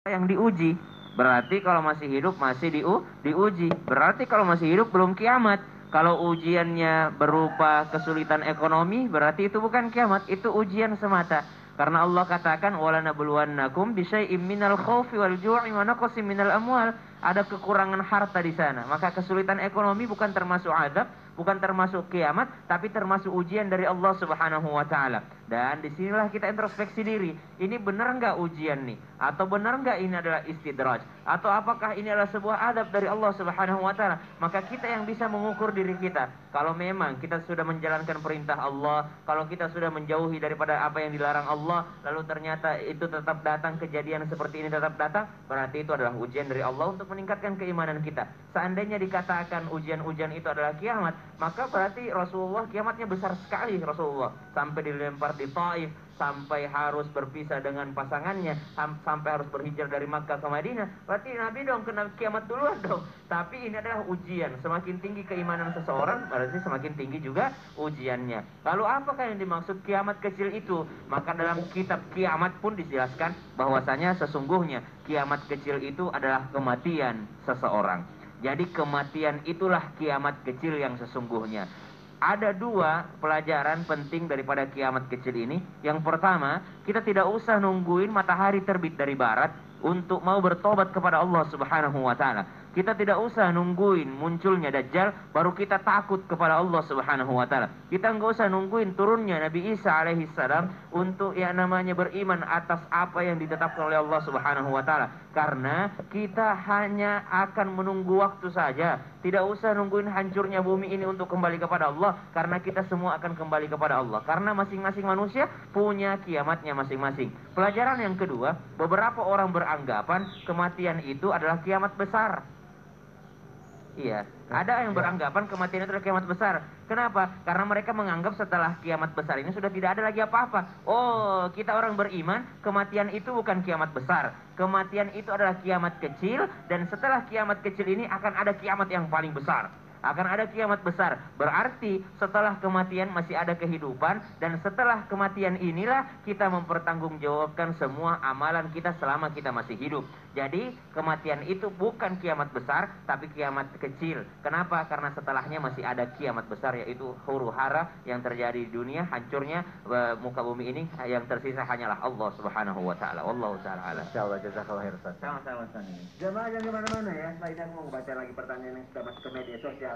yang diuji. Berarti kalau masih hidup masih diuji. Berarti kalau masih hidup belum kiamat. Kalau ujiannya berupa kesulitan ekonomi, berarti itu bukan kiamat, itu ujian semata. Karena Allah katakan walanabluwannakum bisyai'im minal khaufi wal ju'i wa naqsin minal amwal. Ada kekurangan harta di sana. Maka kesulitan ekonomi bukan termasuk azab, bukan termasuk kiamat, tapi termasuk ujian dari Allah Subhanahu wa taala. Dan disinilah kita introspeksi diri. Ini benar nggak ujian nih? Atau benar nggak ini adalah istidraj? Atau apakah ini adalah sebuah adab dari Allah Subhanahu wa taala? Maka kita yang bisa mengukur diri kita. Kalau memang kita sudah menjalankan perintah Allah, kalau kita sudah menjauhi daripada apa yang dilarang Allah, lalu ternyata itu tetap datang, kejadian seperti ini tetap datang, berarti itu adalah ujian dari Allah untuk meningkatkan keimanan kita. Seandainya dikatakan ujian-ujian itu adalah kiamat, maka berarti Rasulullah kiamatnya besar sekali. Rasulullah sampai dilempar di Taif, sampai harus berpisah dengan pasangannya, sampai harus berhijrah dari Makkah ke Madinah. Berarti Nabi dong kena kiamat duluan dong. Tapi ini adalah ujian. Semakin tinggi keimanan seseorang, berarti semakin tinggi juga ujiannya. Lalu apakah yang dimaksud kiamat kecil itu? Maka dalam kitab Kiamat pun dijelaskan bahwasanya sesungguhnya kiamat kecil itu adalah kematian seseorang. Jadi kematian itulah kiamat kecil yang sesungguhnya. Ada dua pelajaran penting daripada kiamat kecil ini. Yang pertama, kita tidak usah nungguin matahari terbit dari barat untuk mau bertobat kepada Allah Subhanahu wa taala. Kita tidak usah nungguin munculnya Dajjal baru kita takut kepada Allah Subhanahu wa taala. Kita nggak usah nungguin turunnya Nabi Isa alaihi salam untuk yang namanya beriman atas apa yang ditetapkan oleh Allah Subhanahu wa taala. Karena kita hanya akan menunggu waktu saja. Tidak usah nungguin hancurnya bumi ini untuk kembali kepada Allah, karena kita semua akan kembali kepada Allah. Karena masing-masing manusia punya kiamatnya masing-masing. Pelajaran yang kedua, beberapa orang beranggapan kematian itu adalah kiamat besar. Iya, ada yang beranggapan kematian itu adalah kiamat besar. Kenapa? Karena mereka menganggap setelah kiamat besar ini sudah tidak ada lagi apa-apa. Oh, kita orang beriman, kematian itu bukan kiamat besar. Kematian itu adalah kiamat kecil, dan setelah kiamat kecil ini akan ada kiamat yang paling besar. Akan ada kiamat besar. Berarti setelah kematian masih ada kehidupan, dan setelah kematian inilah kita mempertanggungjawabkan semua amalan kita selama kita masih hidup. Jadi kematian itu bukan kiamat besar, tapi kiamat kecil. Kenapa? Karena setelahnya masih ada kiamat besar, yaitu huru hara yang terjadi di dunia, hancurnya muka bumi ini, yang tersisa hanyalah Allah Subhanahu wa taala. Wallahu taala alam. Insyaallah, jazakallahu khairan. Sama-sama Ustaz. Jamaah jangan kemana-mana ya. Setelah ini aku mau baca lagi pertanyaan yang sudah masuk ke media sosial.